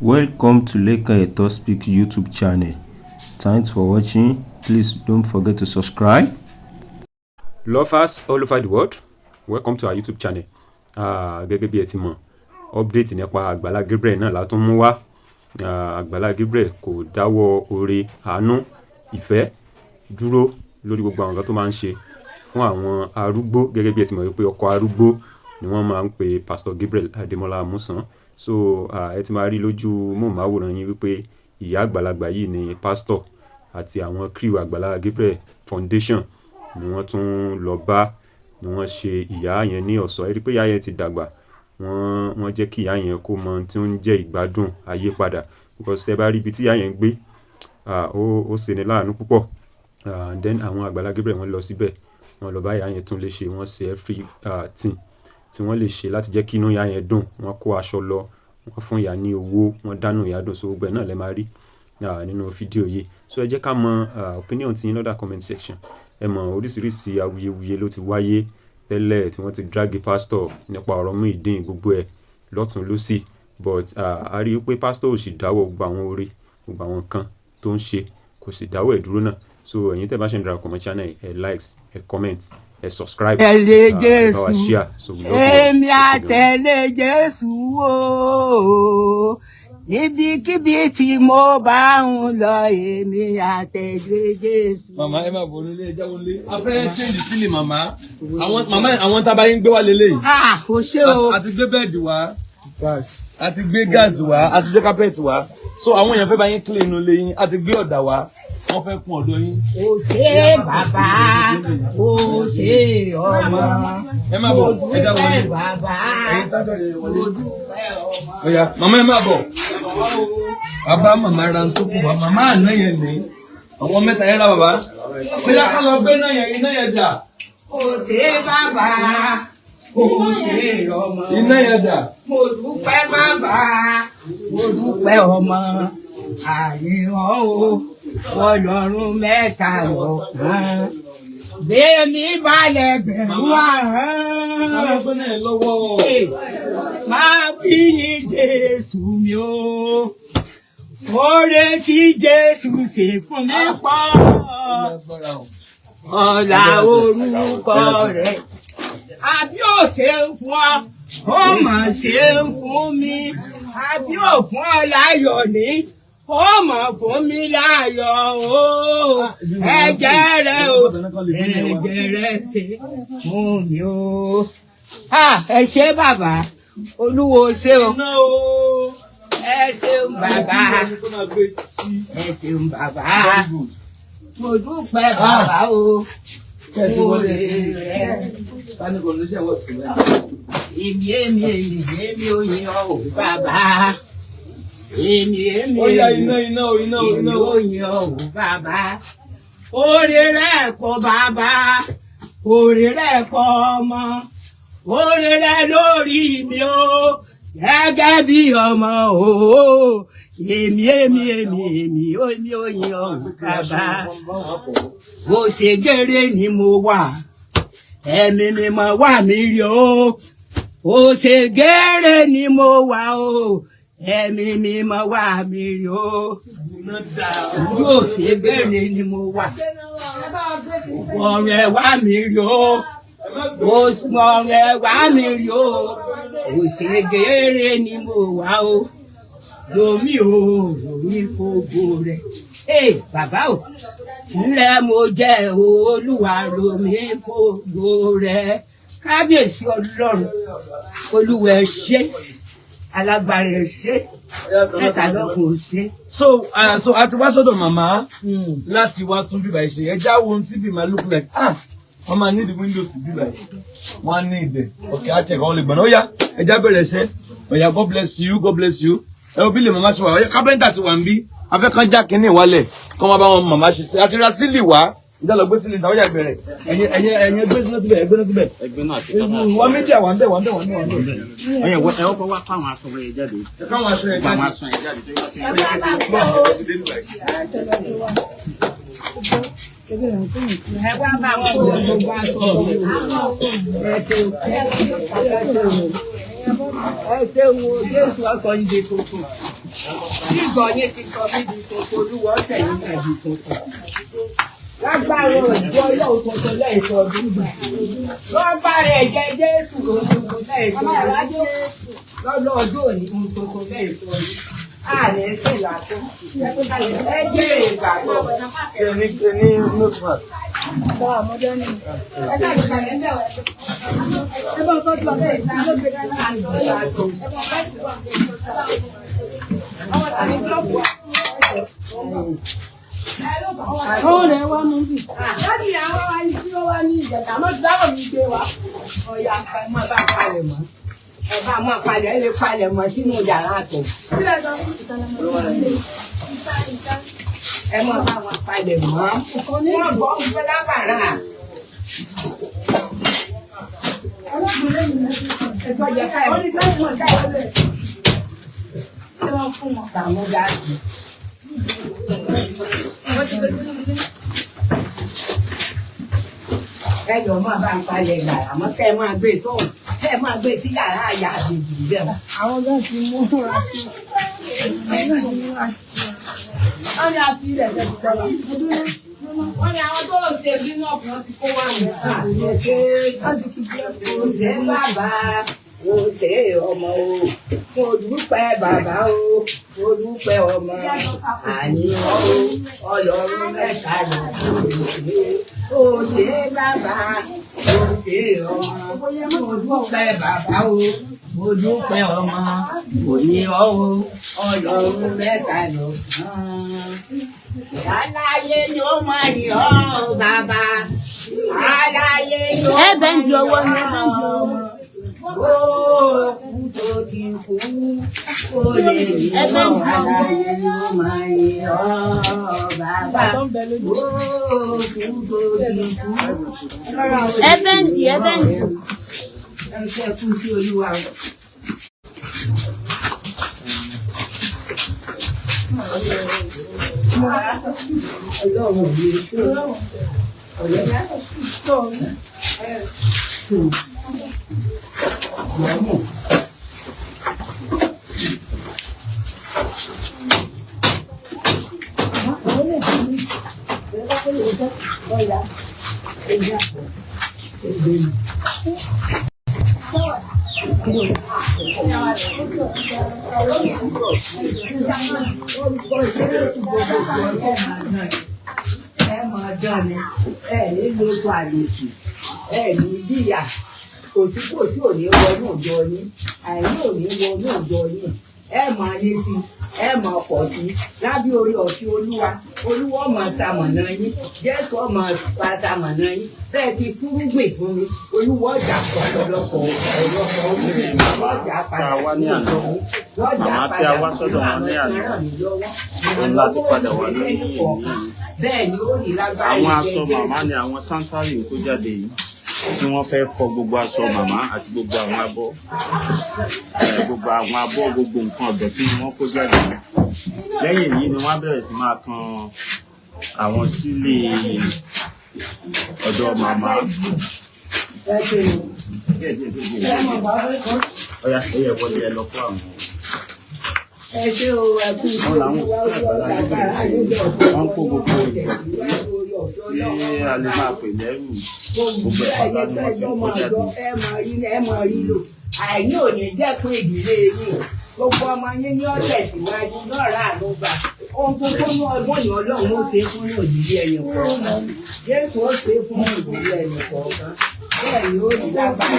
Welcome to Leka Eto Speak YouTube channel. Thanks for watching. Please don't forget to subscribe. Lovers all over the world, welcome to our YouTube channel. Gẹ́gẹ́ bí ẹ ti mọ̀, update nípa Agbala Gabriel náà la tún mú wá. Agbala Gabriel kò dáwọ́ oore àánú ìfẹ́ dúró lórí gbogbo àwọn nǹkan tó máa ń ṣe fún àwọn arúgbó. Gẹ́gẹ́ bí ẹ ti mọ̀ wípé ọkọ arúgbó ni wọ́n máa ń pe Pastor Gabriel Adémọ́lá Amusan. So ẹ ti máa rí lójú móhùnmáwòrán yín wípé ìyá àgbàlagbà yìí ni pastor àti àwọn crew Agbala Gabriel Foundation ni wọ́n tún lọ bá, ni wọ́n ṣe ìyá yẹn ní ọ̀ṣọ́. Ẹ rí pé ìyá yẹn ti dàgbà, wọ́n jẹ́ kí ìyá yẹn kó mọ tí ó ń jẹ́ ìgbádùn ayé padà, because tẹ́ bá rí ibi tí ìyá yẹn ń gbé, ó ṣe ni láàánú púpọ̀. Then àwọn Agbala Gabriel wọ́n lọ síbẹ̀, wọ́n lọ bá ìyá yẹn tún lè ṣe, wọ́n ṣe everything tí wọ́n lè ṣe láti jẹ́ kí inú ìyá yẹn dùn. Wọ́n kó aṣọ lọ, wọ́n fún ìyá ní owó, wọ́n dánú ìyá dùn. So gbogbo ẹ̀ náà lẹ máa rí nínú fídíò yìí. So ẹ jẹ́ ká mọ opinion tí yín lọ́dà comment section. Ẹ mọ̀ oríṣiríṣi awuyewuye ló ti wáyé tẹ́lẹ̀ tí wọ́n ti drag pastor nípa ọ̀rọ̀ Muyideen, gbogbo ẹ̀ lọ́tún lósì, but a rí i pé pastor ò sì dáwọ́ gbogbo àwọn oore, gbogbo àwọn nǹkan tó ń ṣe kò sì dáwọ́ ẹ̀ dúró náà. So ẹ̀yin tẹ́ bá ṣe ń darapọ̀ mọ́ channel, ẹ likes, ẹ comment, ẹ subscribe, tẹ̀lé Jésù, share. So we love you. èmi àtẹ̀lé Jésù o, níbikíbi tí mo bá ń lọ, èmi àtẹ̀lé Jésù. Màmá ẹ máa bọ̀ nílé ẹjọ́ wọlé. A fẹ́ change sílẹ̀ màmá. Àwọn tábà yín gbé wá lélẹ̀. Kò ṣe o. A ti gbé bẹ́ẹ̀dì wá. A ti gbé gáàsì wá. A ti gbé kápẹ́ẹ̀tì wá. So àwọn èèyàn fẹ́ bá yín clean inú ilé yín. A ti gbé ọ̀dà wá. Wọ́n fẹ́ kun ọ̀dọ̀ yín. Ó ṣe bàbá, ó ṣe ọmọ. Ẹ máa bọ̀ ẹjọ́ wọlé. Ẹ̀yin sábẹ̀ rẹ̀ wọlé. Ọ̀yà màmá ẹ máa bọ̀. Bàbá màmá ra ń tó kù wá. Màmá àná yẹn ní. Àwọn mẹ́ta yẹn rà bàbá. Bóyá ká lọ gbé iná yẹn jà. Ó ṣe bàbá, ó ṣe ọmọ. Iná yẹn jà. Mo dúpẹ́ bàbá, mo dúpẹ́ ọmọ. Àyè wọn o, Ọlọ́run mẹ́ta lọ́kan. Bẹ́ẹ̀ni balẹ̀ gbẹ̀rún àrán. Máa bí Jésù mi o. Oore tí Jésù ṣe fún mi pọ̀. Ọlá orúkọ rẹ̀. Àbí ò ṣe ń fún ọ, ó mà ṣe ń fún mi. Àbí ò fún ọ láyọ̀ ní, ó mà fún mi láyọ̀ o. Ẹ̀jẹ̀ rẹ̀ o, ẹ̀jẹ̀ rẹ̀ ṣe fún mi o. Ẹ ṣé bàbá, Olúwo ṣé o. Ẹ ṣeun bàbá, ẹ ṣeun bàbá. Mo dúpẹ́ bàbá o. Èmi ò yìn ọ́ o bàbá. Èmi ò yìn ọ́ o bàbá. Oore rẹ̀ pọ̀ bàbá, oore rẹ̀ pọ̀ ọmọ, oore rẹ̀ lórí mi o, gẹ́gẹ́ bí ọmọ o. Èmi ò yìn ọ́ o bàbá. Mo ṣe gèrè ni mo wà, ẹ̀mí mímọ́ wà mí rí o. Mo ṣe gèrè ni mo wà o, ẹ̀mí mímọ́ wà mí rí o. Mo ṣe gèrè ni mo wà, ọ̀rẹ́ wà mí rí o. Ọ̀rẹ́ wà mí rí o. Mo ṣe gèrè ni mo wà o. Lomi fògo rẹ̀. Bàbá o, tìrẹ mo jẹ́ Olúwa, lomi fògo rẹ̀. Kábíyèsí Ọlọ́run, Olúwa ẹ ṣé, alágbára ẹ ṣé, mẹ́ta lọ́kùn ẹ ṣé. So a ti wá sọ́dọ̀ màmá láti wá tún bíbá ìṣe. Ẹ já wo ohun tí bí máa look like. Wọ́n máa need windows bíbá yìí. Wọ́n á ní ìdẹ̀. Okay, á check àwọn lè gbọ̀nà. Ó yá, ẹ já bẹ̀rẹ̀ ṣẹ́. Ọ̀yà, God bless you, God bless you. Ẹ wo bí lè màmá ṣe wà. Ọ̀yà, kápẹ́ńtà ti wà ń bí. Afẹ́kàn já kínní ìwálẹ̀. Kọ́ máa bá wọn màmá ṣe sí. A ti ra sílì wá. Ìjà lọ gbé sílì ìta. Ó yá bẹ̀rẹ̀. Ẹ̀yin ẹgbẹ́ síná síbẹ̀, ẹgbẹ́ náà síbẹ̀. Ẹgbẹ́ náà ti kọ́ máa. Wọ́n méjì àwọn ń bẹ̀. Ẹ wọ́n wá fáwọn aṣọ rẹ̀ jáde. Káwọn aṣọ yẹn jáde. Ẹ wá bá wọn gbogbo aṣọ. ẹ ṣeun o Jésù ọsọ yìí di tuntun bí ìgbọ̀nyìn ti sọ mí di tuntun olúwa ọ̀sẹ̀ yìí náà di tuntun lágbára òjò ọlọ́run tuntun lẹ́yìn tó ọdún gbà lọ́gbàrá ẹ̀jẹ̀ Jésù tuntun lẹ́yìn tó ọdún lọ́dọ̀ ọdún òní tuntun lẹ́yìn tó ọdún ààrẹ ẹsẹ̀ làtọ́ ẹ jèrè ìgbàgbọ́ ní notepad. Àwọn rẹ̀ wá mú bì. Láti àwọn wa ní tí ó wá ní ìjẹta, àmọ́ ti dáwọ̀ mi gbé wa. Ọ̀ya ẹ máa bá palẹ̀ mọ́. Ẹ bá máa palẹ̀ ẹ lè palẹ̀ mọ́ sínú yàrá àtọ̀. Ẹ máa bá wọn palẹ̀ mọ́. Wọ́n bọ́ ń fẹ́ lábàárà. Ẹ̀tọ́ jẹ ká ẹ̀ wọ́n fún wọn tàwọn gáàsì. Ẹ jọ máa bá ń palẹ̀ yàrá mọ́ kẹ́ ẹ máa gbé sóhùn kẹ́ ẹ máa gbé sí yàrá àyà àbèjì bẹ́ẹ̀. Àwọn gan ti mú wa sí. Àwọn gan ti mú wa sí. Wọ́n ní àfi ilẹ̀ tẹ̀ ti tọ́lá. Wọ́n ní àwọn tó ń ṣe bí náà fún wọn ti kó wà ní ọ̀sẹ̀. Kò ṣe bàbá, kò ṣe ọmọ o, kò dúpẹ́ bàbá o, kò dúpẹ́ ọmọ, àní ọlọ́run mẹ́ta ló kò ṣe bàbá, kò ṣe ọmọ, kò dúpẹ́ bàbá o, kò dúpẹ́ ọmọ, kò ní ọ́ o, ọlọ́run mẹ́ta ló kàn. Aláyé ni ó máa yìn ọ́ bàbá, aláyé ni ó máa yìn ọ́ ọmọ. Ó kú tó ti kú, ó lè yìn ọ́ aláyé ni ó máa yìn ọ́ bàbá. Ó kú tó ti kú. Ẹbẹ́ǹdì. Ẹ ṣe kú sí Olúwa. Ọlọ́run ò lè ṣe ọ̀rẹ́ tó mọ̀mọ́. Ẹ máa dán ni ẹ ní lóko àlòsì ẹ ní bíyà kò sí òní wọnú òjò yín àìní òní wọnú òjò yín ẹ máa yé sí ẹ máa pọ̀ sí lábí orí ọ̀fin olúwa máa ṣamọ̀nà yín Jésù máa pa ṣamọ̀nà yín bẹ́ẹ̀ ti fúrúgbìn fún mi olúwa ọjà ọ̀pọ̀lọpọ̀ ọjà padà sí ọ̀dọ́ lọ́jà padà fún àwọn ẹ̀ràn mi lọ́wọ́ láti padà wá sí bẹ́ẹ̀ ni ó ní lágbára àwọn aṣọ màmá ni àwọn sáńtárì kó jáde yìí tí wọ́n fẹ́ fọ gbogbo aṣọ màmá àti gbogbo àwọn abọ́ gbogbo nǹkan ọ̀dọ̀ tí wọ́n kó jáde yìí lẹ́yìn èyí ni wọ́n bẹ̀rẹ̀ sí máa kan àwọn sílé ọ̀dọ̀ màmá ọ̀yà wọlé ẹ lọ fún àwọn. Ẹ ṣé o ẹkú wọn làwọn wọn kó gbogbo ìdọ̀tí tí a lè máa pè lẹ́rù gbogbo ẹ̀ka ni wọ́n ti ń kó jáde. ẹ máa rí lò àìní ò ní jẹ́ pé ìdílé yìí gbogbo ọmọ yín ní ọ̀sẹ̀ síwájú náà ráàánú gbà ohun tó tó ní ọgbọ́n ní Ọlọ́run ó ṣe fún ìdílé ẹ̀yìn kọ̀ọ̀kan Jésù ó ṣe fún ìdílé ẹ̀yìn kọ̀ọ̀kan bẹ́ẹ̀ ni ó sì lágbára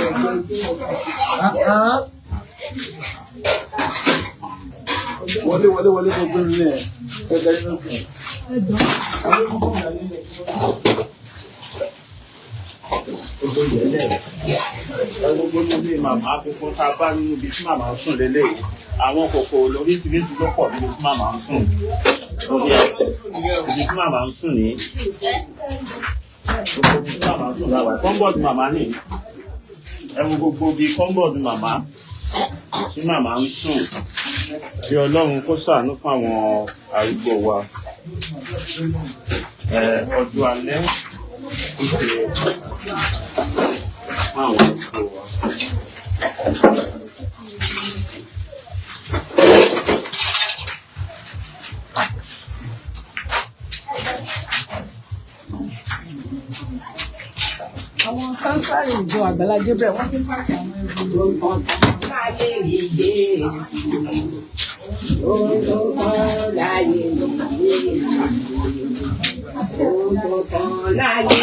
ẹgbẹ́ wọlé gbogbo ilé ẹgbẹ́ nínú ọ̀sẹ̀. Gbogbo nílé màmá gbogbo tá a bá nínú ibi tí màmá ń sùn lélẹ̀ àwọn kòkòrò lóríṣiríṣi ló pọ̀ níbi tí màmá ń sùn lórí ibi tí màmá ń sùn ní gbogbo ibi tí màmá ń sùn láwàá kọ́ńbọ̀dù màmá ní ẹ wo gbogbo bíi kọ́ńbọ̀dù màmá tí màmá ń sùn bí Ọlọ́run kó ṣàánú fún àwọn arúgbó wa ọjọ́ alẹ́ ó ṣe fún àwọn arúgbó wa. ń sáré ìjọ Àgbàlá Gabriel wọ́n ti ń pàṣẹ àwọn ẹrù láyé ìdè láyé láyé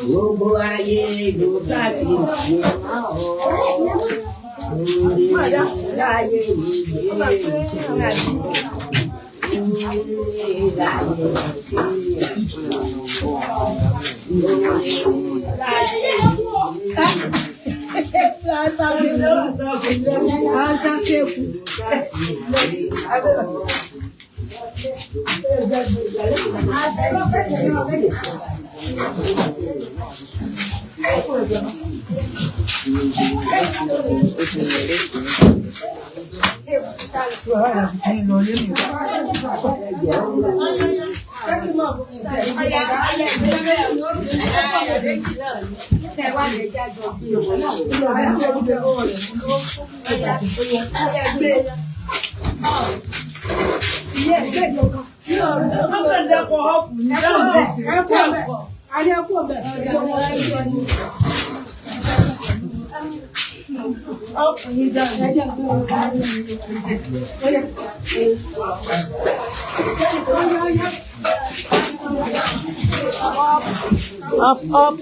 gbogbo ayé ló sáàtì láyé up.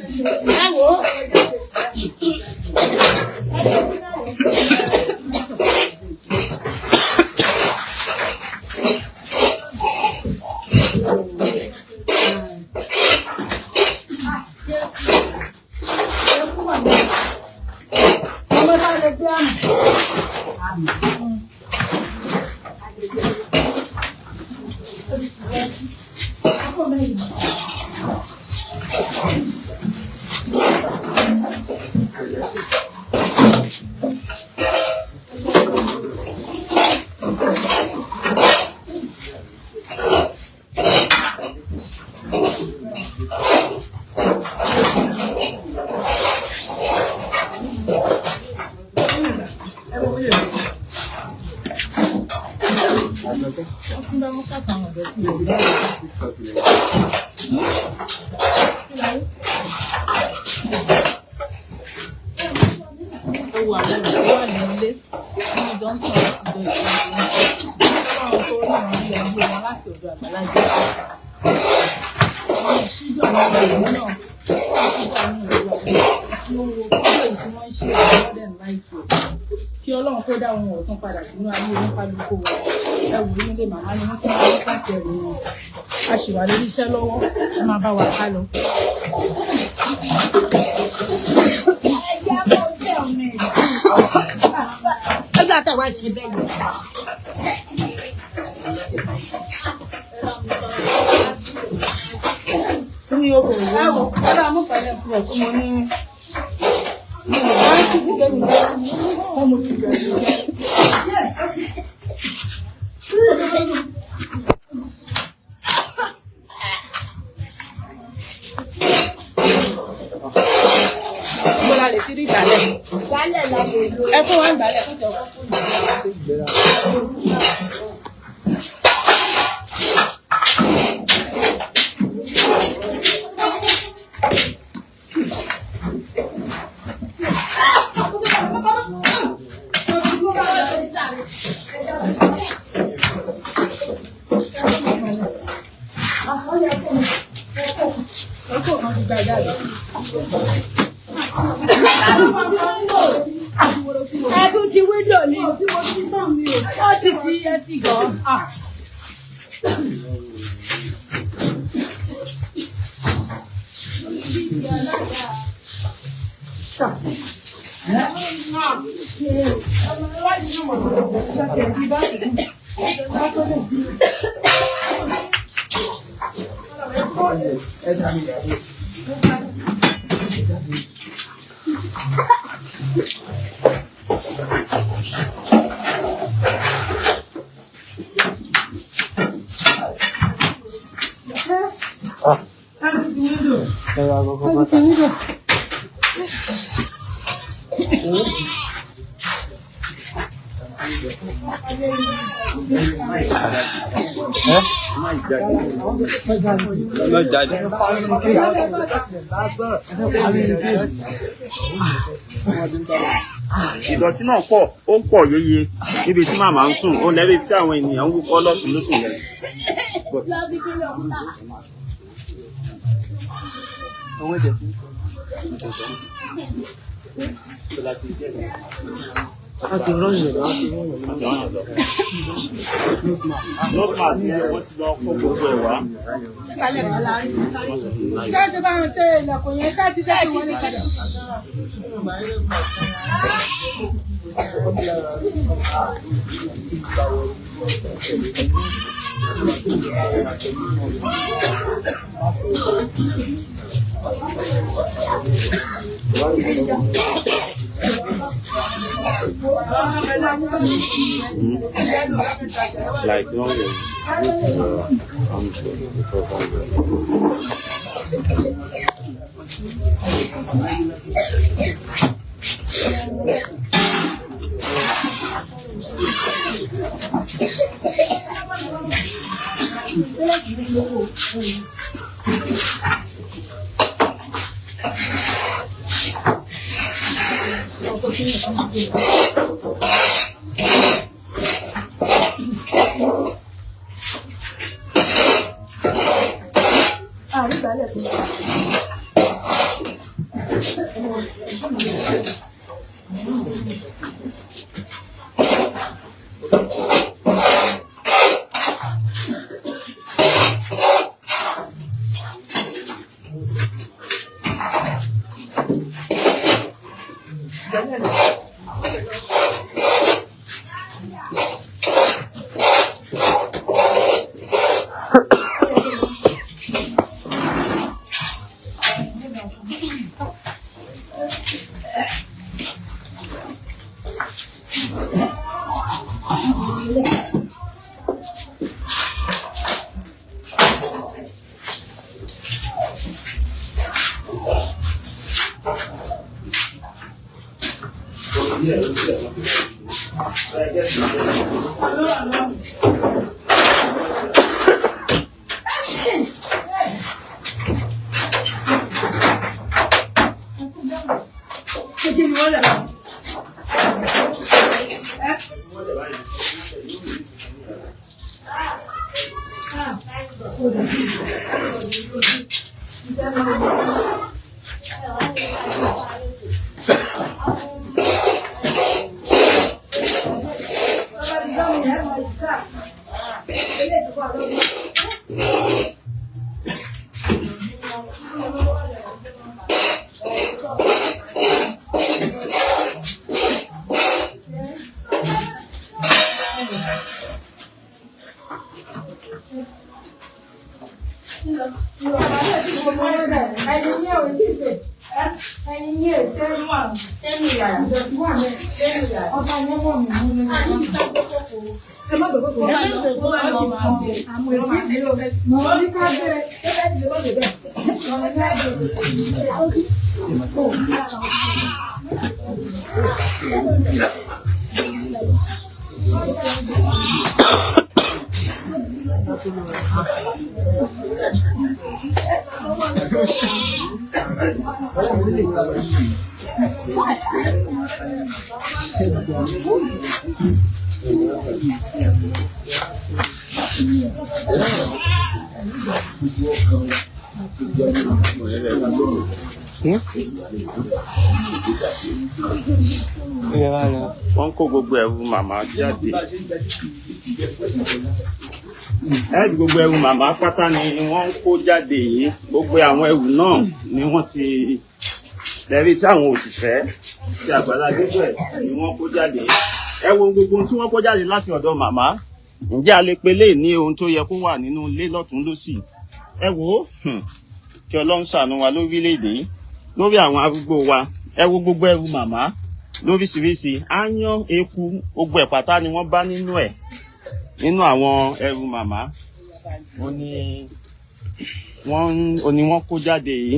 Kí Ọlọ́run tó dá ohun ọ̀sán padà sínú ayé oníkálukú wa. Ẹ wò ó nílé màmá ni wọ́n ti máa ń pàtẹ ẹ̀rù wọn. A ṣì wà lórí iṣẹ́ lọ́wọ́, ẹ máa bá wa ká lọ. Ẹgbẹ́ àtàwọn àṣẹ bẹ́ẹ̀ ni. Ní okòwò ẹ̀wọ̀n, ẹ bá mú pẹ̀lẹ́ fún ẹ̀ fún mo ní. Ẹ fún wa ń gbálẹ̀ fún ìjọba fún ìjọba. Ẹ̀dùn ti wíńdò ni ó ti yẹ sí gan. Ìdọ̀tí náà pọ̀, ó pọ̀ yéye níbi tí màmá ń sùn, ó lẹ́rí tí àwọn ènìyàn ń wúkọ́ lọ́sùn lóṣù yẹn. Like no, wọ́n kó gbogbo ẹrù màmá jáde. Gbogbo ẹrù màmá pátá ni wọ́n ń kó jáde yìí. Gbogbo àwọn ẹrù náà ni wọ́n ti lẹ́rí tí àwọn òṣìṣẹ́ ti Agbala Gabriel ni wọ́n kó jáde. Ẹ wo gbogbo ohun tí wọ́n kó jáde láti ọ̀dọ̀ màmá. Ǹjẹ́ a lè pe lè ní ohun tó yẹ kó wà nínú ilé lọ́tún lósì? Ẹ wo kí Ọlọ́run ṣàánú wa lórílẹ̀-èdè yìí, lórí àwọn arúgbó wa. Ẹ wo gbogbo ẹrù màmá lóríṣiríṣi, áyán, eku, gbogbo ẹ̀ pátá ni wọ́n bá nínú ẹ̀, nínú àwọn ẹrù màmá. Ó ní wọ́n kó jáde yìí.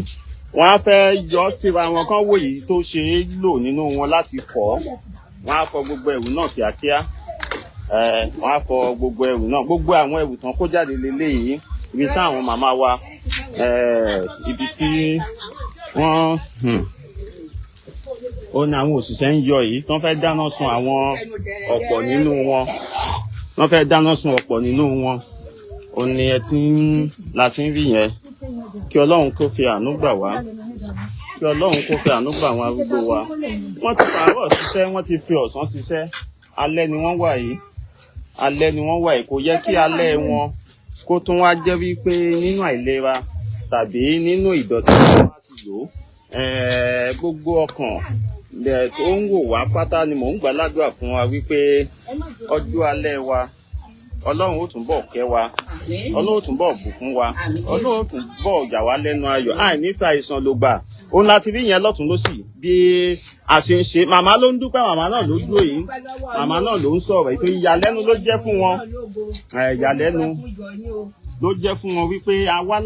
Wọ́n á fẹ́ yọ síra wọn kán wò yìí tó ṣe é lò nínú wọn láti fọ̀. Wọ́n á fọ gbogbo ẹrù náà kíákíá. wọ́n á fọ gbogbo ẹrù náà, gbogbo àwọn ẹrù tán kó jáde leléyìí ibi tí àwọn màmá wa ibi tí wọ́n ó ní àwọn òṣìṣẹ́ ń yọ yìí tán fẹ́ dáná sun àwọn ọ̀pọ̀ nínú wọn, wọ́n fẹ́ dáná sun ọ̀pọ̀ nínú wọn, ó ní la ti ń rí yẹn. Kí Ọlọ́run kó fi àánú gbà wá, kí Ọlọ́run kó fi àánú gbà àwọn arúgbó wa. Wọ́n ti pààrọ̀ ṣiṣẹ́, wọ́n ti fi ọ̀sán ṣiṣẹ́, alẹ́ ni wọ́n wà yìí, alẹ́ ni wọ́n wà yìí. Kò yẹ kí alẹ́ wọn kó tún wá jẹ́ wípé nínú àìlera tàbí nínú ìdọ̀tí wọn bá ti lò ó. Gbogbo ọkàn tó ń wò wá pátá ni mò ń gbà ládùúrà fún wa wípé ọjọ́ alẹ́ wa Ọlọ́run ó túnbọ̀ kẹ́ wa, Ọlọ́run ó túnbọ̀ bùkún wa, Ọlọ́run ó túnbọ̀ yà wá lẹ́nu ayọ̀, àìnífẹ́ àìsàn ló gbà. Òun láti rí yẹn lọ́tún lósì bí a ṣe ń ṣe. Màmá ló ń dúpẹ́, màmá náà ló dúró yìí, màmá náà ló ń sọ̀rọ̀ ètò ìyàlẹ́nu ló jẹ́ fún wọn, ìyàlẹ́nu ló jẹ́ fún wọn wípé a wá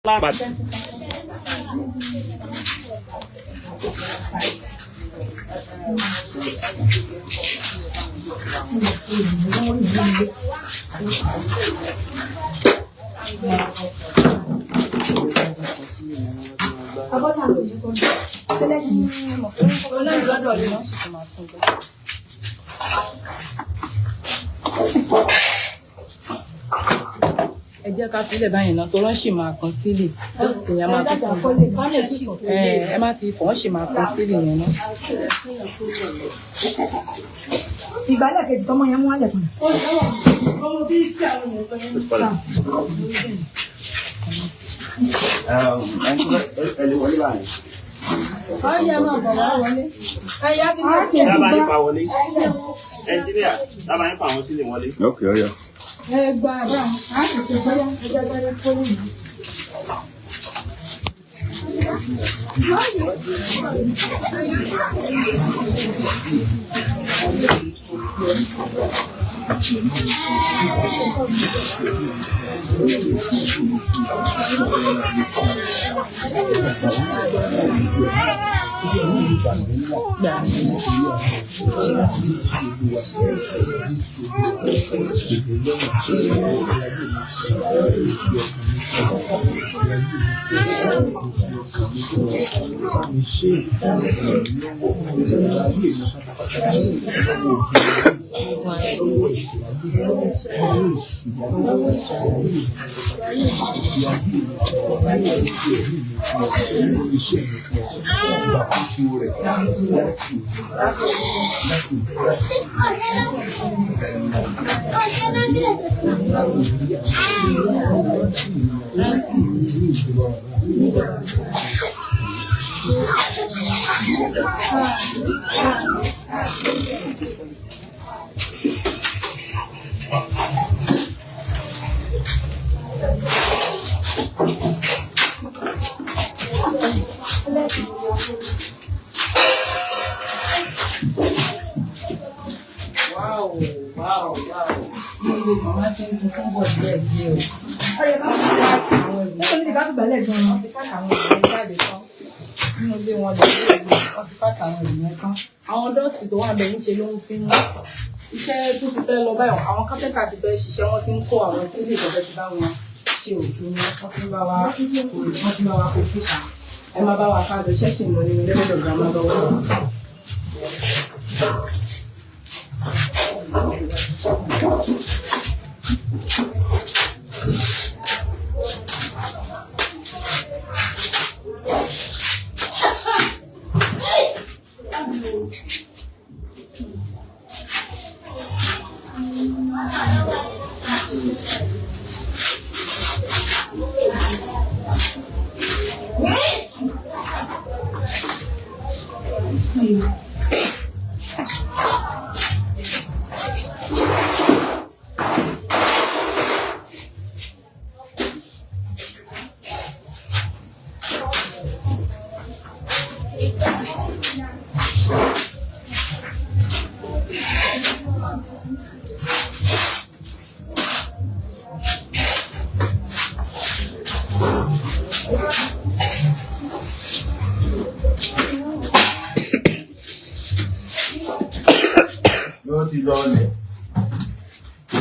lápàdé. Ẹ jẹ́ ká filẹ̀ báyìí náà tó rán ṣì máa kan sílẹ̀ lọ́sì yẹn máa tún fún ẹ má ti fọ́n ṣì máa kan sílẹ̀ yẹn náà. Ìgbàlẹ̀ kejì tọmọ yẹn mú wálẹ̀ kan. Ọ̀yẹ́ máa bọ̀ wá wọlé. Dábàá yín pa wọlé. Ẹnjíníà, dábàá yín pa àwọn sílẹ̀ wọlé. Okay, ọ̀yà. Ẹ gba àbá a tètè bọ́yá ẹjẹ́ gbọ́dọ̀ tó wù mí. Màmá ti ń tuntun bọ̀ díẹ̀ díẹ̀ o. Ọ̀yẹ́ ká fi àwọn ẹ̀rù. Ẹ̀sọ́ ní ìdíkà tó gbàlẹ̀ gan-an. Wọ́n ti pàkà àwọn ìrìn jáde tán. Nínú ilé wọn lè rí ìlú. Wọ́n ti pàkà àwọn ìrìn yẹn tán. Àwọn dọ́ọ̀sì tó wà bẹ̀ ń ṣe ló ń fi mú. Iṣẹ́ tó ti fẹ́ lọ báyìí, àwọn kápẹ́ntà ti fẹ́ ṣiṣẹ́, wọ́n ti ń kó àwọn sílé ìtọ́jú ti bá wọn ṣe òkú ní wọ́n ti bá wa kó síta. Ẹ máa bá wa ká lọ ṣẹ́ṣìn lọ nínú lẹ́gbẹ̀dọ̀ gbàmọ́ lọ́wọ́.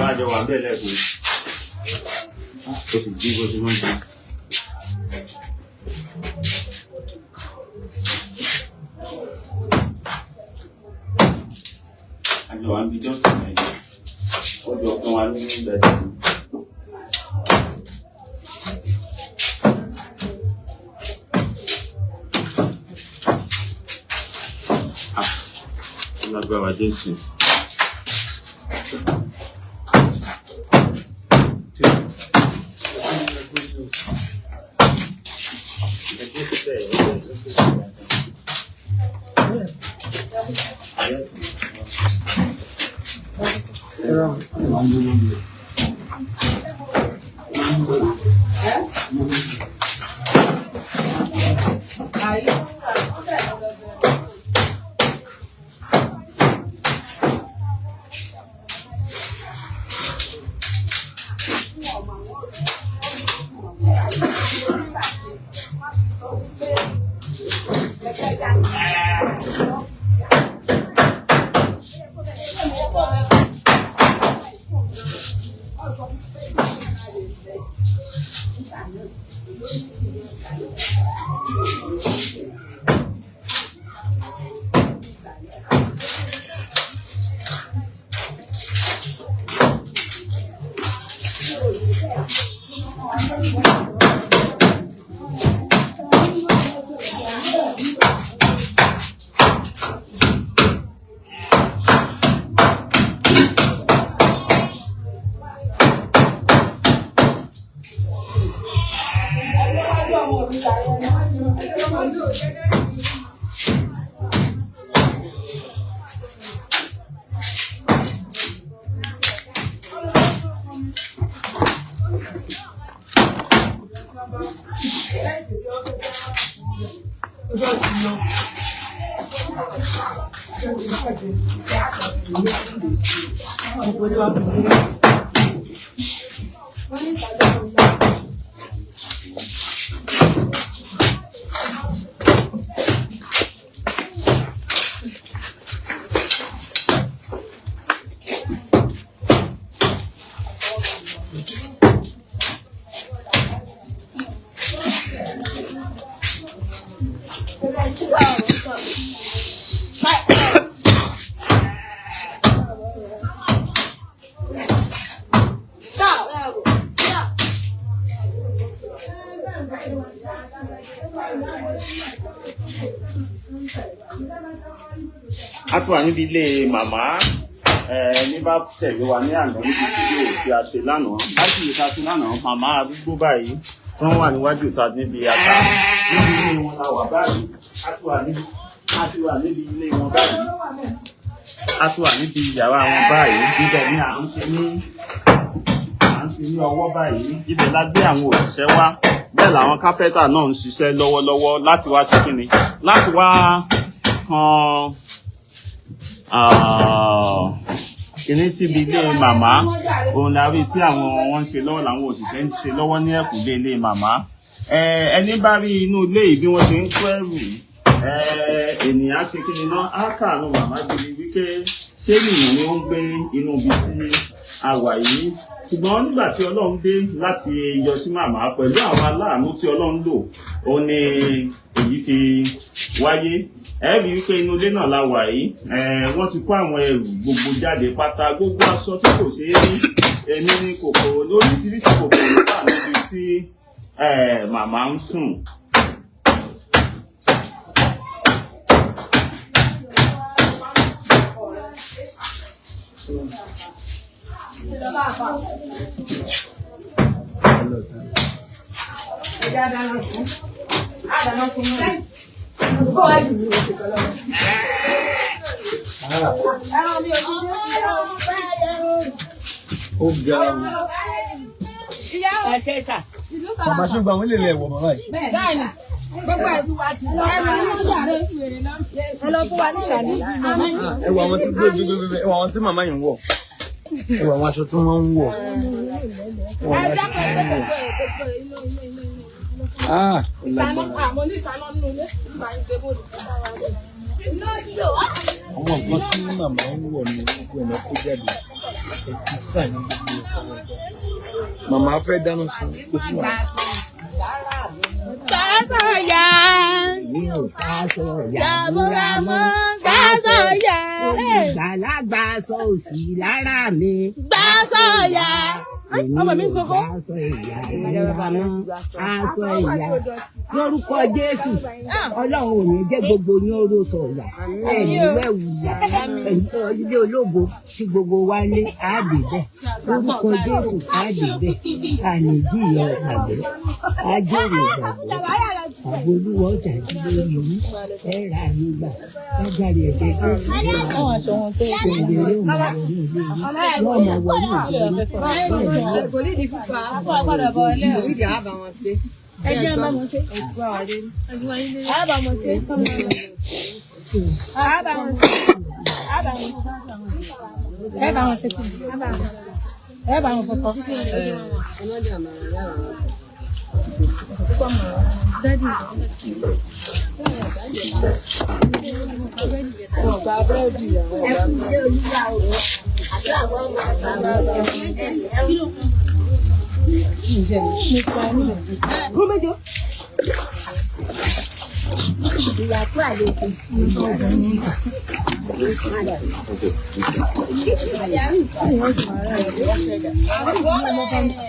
bá jọ wà bẹ́ẹ̀ lẹ́kọ̀ọ́ ó sì jí bó ti wọ́n jí. àjọ wa ń bí jọ́sìn náà ó jọ fún wa ní ìgbẹ́jọ́. Lágbára Jésù. A tún wà níbi ilé màmá ní bá tẹ̀lé wa ní àná níbi fídíò tí a ṣe lánàá láti ìta sí lánàá màmá arúgbó báyìí tó wà níwájú ìta níbi àgbà níbi ilé wọn la wà báyìí a ti wà níbi ilé wọn báyìí a tún wà níbi yàrá wọn báyìí ibẹ̀ ni à ń ṣe ní ọwọ́ báyìí ibẹ̀ la gbé àwọn òṣìṣẹ́ wá bẹ́ẹ̀ làwọn kápẹ́ntà náà ń ṣiṣẹ́ lọ́wọ́lọ́wọ́ láti wá ṣe kíni láti wá kan kìíní síbi ilé màmá òun la rí tí àwọn wọn ń ṣe lọ́wọ́ làwọn òṣìṣẹ́ ń ṣe lọ́wọ́ ní ẹ̀kúlé ilé màmá ẹni bá rí inú ilé yìí bí wọ́n ṣe ń kó ẹrù ènìyàn ṣe kí ni náà á kàánú màmá gidi wípé ṣé ènìyàn ni ó ń gbé inú ibi tí a wà yìí ṣùgbọ́n nígbà tí Ọlọ́run dé láti yọ sí màmá pẹ̀lú àwọn aláàánú tí Ọlọ́run lò ó ní èyí fi wáyé ẹ rí wípé inú ilé náà la wà yìí wọ́n ti kó àwọn ẹrù gbogbo jáde pátá gbogbo aṣọ tí kò ṣeé rí èmi ní kòkòrò lóríṣiríṣi kòkòrò wà níbi tí màmá ń sùn. Ó ga ọ. Bàbá ṣùgbọ́n àwọn ilé ilẹ̀ ẹ̀wọ̀ bàbá yìí. Bẹ́ẹ̀ni, gbogbo ẹ̀dùn wa ti lọ. Ẹ lọ fún wa ní ṣàlẹ́. Ẹ wọ àwọn tí gbé ẹ wọ àwọn tí màmá yìí ń wọ̀. Ẹ wọ àwọn aṣọ tí wọ́n ń wọ̀. Ẹ wọ àwọn aṣọ tí wọ́n ń wọ̀. Àmọ́ ní ìsáná nínú ilé, ìgbà ìgbé bòdì tó bá wà lọ. Àwọn nǹkan tí màmá ń wọ̀ ní gbogbo ẹ̀nà kó jáde. ẹtí sàn ní gbogbo màmá fẹ́ dáná sun kó sí wà. Gbàsọ̀yà. Yàmúramọ́ gbàsọ̀yà. Ìgbàlagbà sọ òsì lára mi. Gbàsọ̀yà. Ọmọ mi sọ fún. Aṣọ ìyá. Lórúkọ Jésù, Ọlọ́run ò ní jẹ́ gbogbo yín oró sọ̀yà. Ẹ̀yin wẹ̀wù yà. Ilé ológo tí gbogbo wa lé àdè bẹ́ẹ̀. Lórúkọ Jésù àdè bẹ́ẹ̀. Àníjì ìyá ọ̀gbàgbé. Ajẹ́rì ìgbàgbọ́. Àbolúwọ̀ ọjà lórí yìí. Ẹ̀rà nígbà. Lágbàrí ẹ̀jẹ̀ Jésù. Ìrèlè ọmọ wọlé ilé yìí. Wọ́n mọ̀ wọlé ìlú. Ẹjẹ́ bá wọn ṣe. Àbá wọn ṣe. Àbá wọn ṣe. Ẹ bá wọn ṣe. Ẹ bá wọn fọṣọ. Ọ̀gá búrẹ́dì àwọn ọ̀gá. Ẹkún ṣe olúwa o. Àti àwọn ọmọ ìyàtọ̀ àlejò.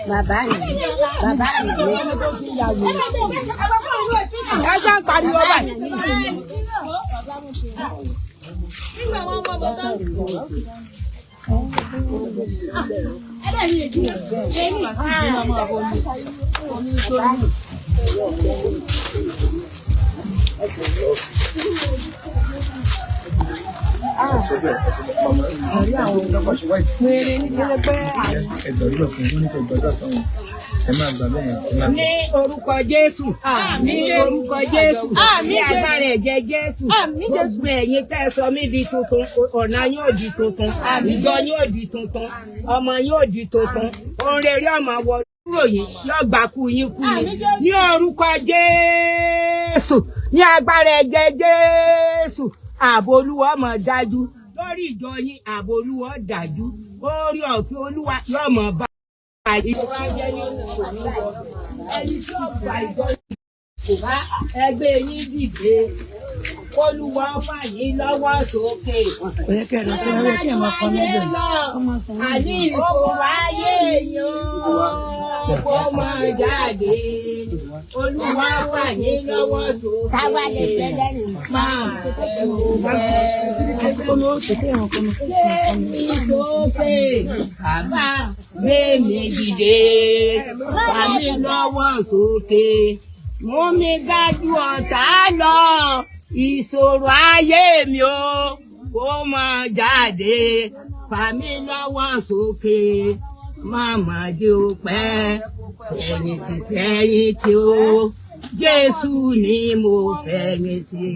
Bàbá mi Ẹ ṣe ń pariwo báyìí. Ní orúkọ Jésù, ní orúkọ Jésù, ní agbára ẹ̀jẹ̀ Jésù, gbogbo ẹ̀yin tẹ́ ẹ sọ mí di tuntun, ọ̀nà yóò di tuntun, ìjọ yóò di tuntun, ọmọ yóò di tuntun, ohun rere ọmọ wọ kúrò yìí yóò gbà kú yín kú ni. Ní orúkọ Jésù, ní agbára ẹ̀jẹ̀ Jésù, ààbò Olúwa máa dájú lórí ìjọ yín, ààbò Olúwa dájú, orí ọ̀fẹ́ Olúwa yóò máa bá ẹni tí ó gba ìjọ kò bá ẹgbẹ́ yín dìde Olúwa fà yín lọ́wọ́ sókè. Àní ìkóra ayé yín kó máa jáde. Olúwa fà yín lọ́wọ́ sókè. Máa sókè. Bàbá gbé dìde. Fà mí lọ́wọ́ sókè. Mú mi ga jù ọ̀tá lọ. Ìṣòro ayé mi o kó máa jáde, fà mí lọ́wọ́ sókè, máma jẹ́ ó pẹ́, fẹ̀yìntì o, Jésù ni mo fẹ̀yìntì,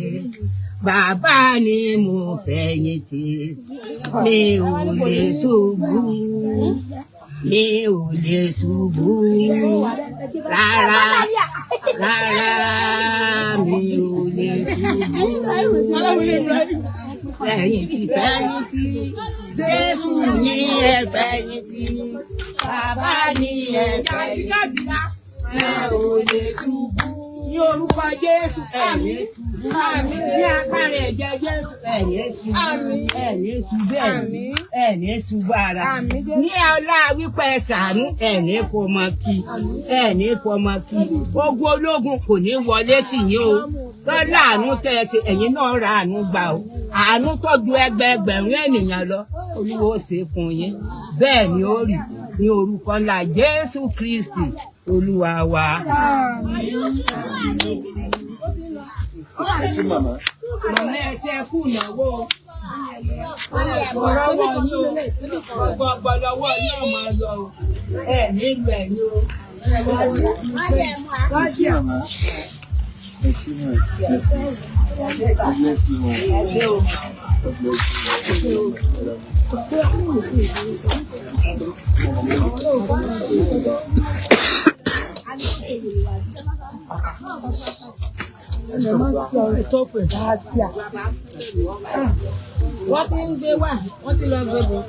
bàbá ni mo fẹ̀yìntì, mi ò lè ṣubú. Mi ò lè ṣubú rárá, rárá, mi ò lè ṣubú. Fẹ̀yìntì, fẹ̀yìntì, Jésù ni ẹ fẹ̀yìntì, bàbá ni ẹ fẹ̀yìntì, ẹ ò lè ṣubú. Ní orúkọ Jésù ẹ̀yin ṣubú, ní agbára ẹ̀jẹ̀ Jésù ẹ̀yin ṣubú, ẹ̀yin ṣubú ẹ̀yin, ẹ̀yin ṣubú ara. Ní ọlá wípé ṣàánú ẹ̀yin kò mọ kí, ẹ̀yin kò mọ kí. Ogun ológun kò ní wọlé tì yín o. Lọ́lá àánú tẹ́ ẹ ṣe ẹ̀yin náà ra àánú gbà o. Àánú tó ju ẹgbẹẹgbẹ̀rún ènìyàn lọ, Olúwa ó ṣe fún yín. Bẹ́ẹ̀ ni ó rí ní orúkọ ńlá Jésù Kristi Olúwa wa. Màmá ẹ ṣe kú ìnáwó. Ọ̀rọ̀wọ́ yín o, gbogbo lọ́wọ́ yín ò máa yọ o. Ẹ nílò ẹ̀yin o. God bless you. God bless you. Wọ́n ti ń gbé wá, wọ́n ti lọ gbé bọ̀.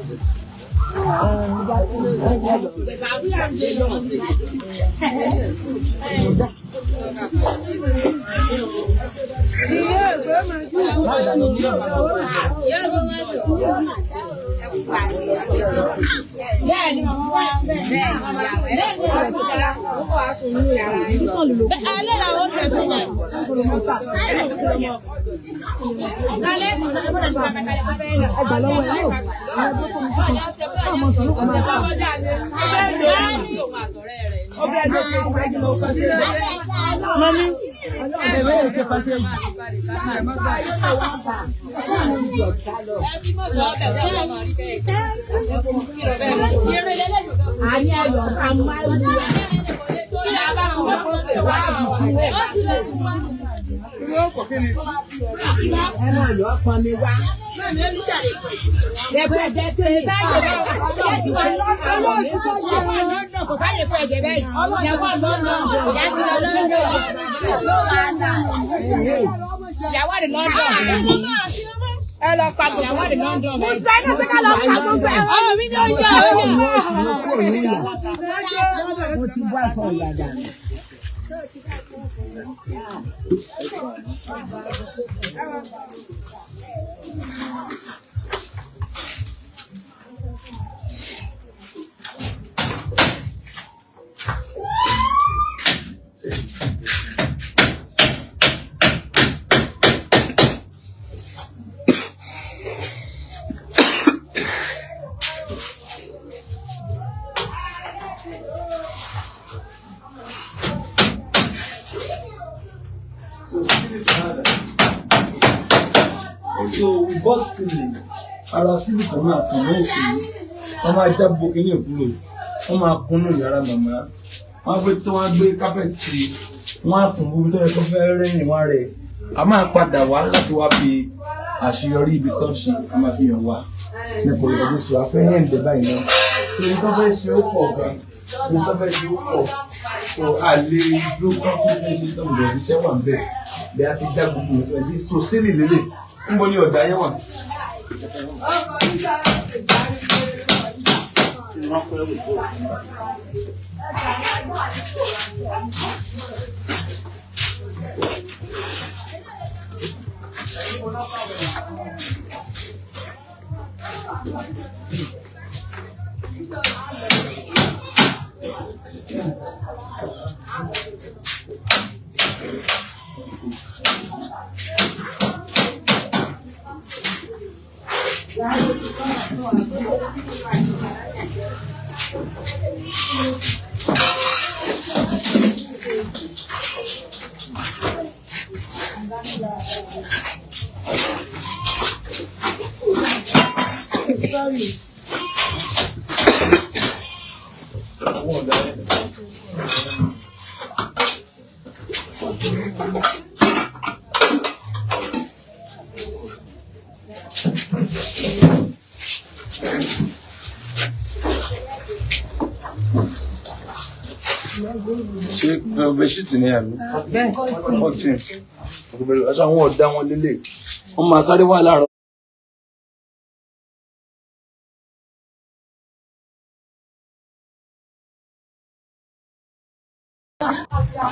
So we bought ceiling. Ara ceiling kan máa kàn mọ́ òfin. Wọ́n máa já gbogbo kínní òkúrò. Wọ́n máa kúnnú yàrá màmá. Wọ́n gbé tó wọ́n gbé carpet sí. Wọ́n á kùn gbogbo tó yẹ kó fẹ́ rẹ́yìn wá rẹ̀. A máa padà wá láti wá fi àṣeyọrí ibi tó ń ṣe. A máa fi hàn wá. Nípa ìrọ̀lẹ́ sọ afẹ́ yẹn ń dẹ báyìí náà. So nǹkan fẹ́ ṣe ó pọ̀ gan. Nǹkan fẹ́ ṣe ó pọ̀. So a lè dúró kán kí fẹ́ ṣe tó ń bẹ̀rẹ̀ sí iṣẹ́ wà ń bẹ̀. Bí a ti já gbogbo ìṣẹ̀lẹ̀ so sílì lélẹ̀. Ń bọ́ ní ọ̀dà yẹn wà. Sorry. Ṣé bẹ́ṣítì ní àná? Kọ́tìn. Aṣọ àwọn ọ̀dà wọn lélẹ̀. Wọ́n máa sáré wà láàárọ̀.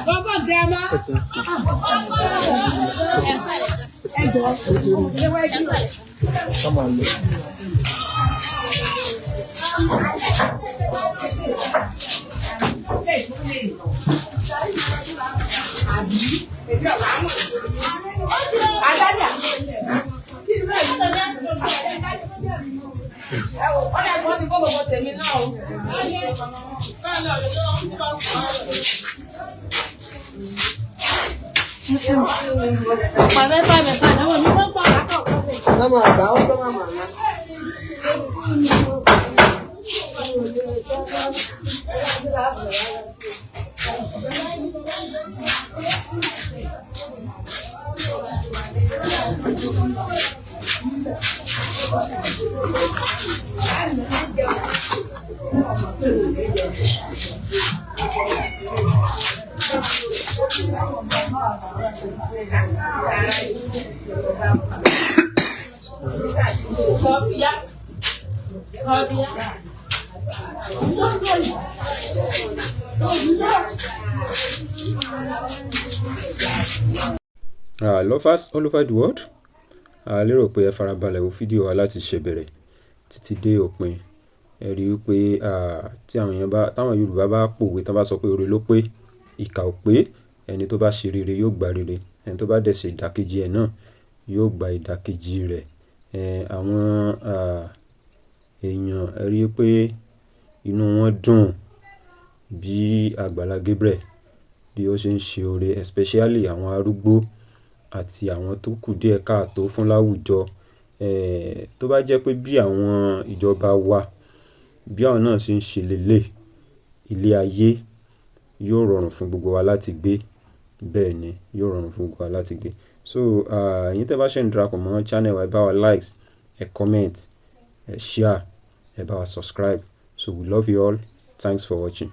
Baba grandma. Come on. Vamos a dar otro mamá. Copia. Lovers all over the world, a lérò pé ẹ farabalẹ̀ wo fídíò wa láti ṣẹ̀bẹ̀rẹ̀ títí dé òpin. Ẹ rí i pé táwọn Yorùbá bá pòwe tán bá sọ pé oore ló pé ìkà ò pé, ẹni tó bá ṣe rere yóò gba rere, ẹni tó bá dẹ̀ ṣe ìdàkejì ẹ̀ náà yóò gba ìdàkejì rẹ̀. Àwọn èèyàn ẹ rí i pé inú wọn dùn bí Agbala Gabriel bí ó ṣe ń ṣe oore, especially àwọn arúgbó àti àwọn tó kù díẹ̀ káàtó fún láwùjọ. Tó bá jẹ́ pé bí àwọn ìjọba wa bí àwọn náà ṣe ń ṣe lélẹ̀, ilé ayé yóò rọrùn fún gbogbo wa láti gbé. Bẹ́ẹ̀ ni, yóò rọrùn fún gbogbo wa láti gbé. So ẹ̀yin tẹ́ bá ṣe ń darapọ̀ mọ́ channel wa, ẹ bá wa likes, ẹ comment, ẹ share, ẹ bá wa subscribe. So we love you all. Thanks for watching.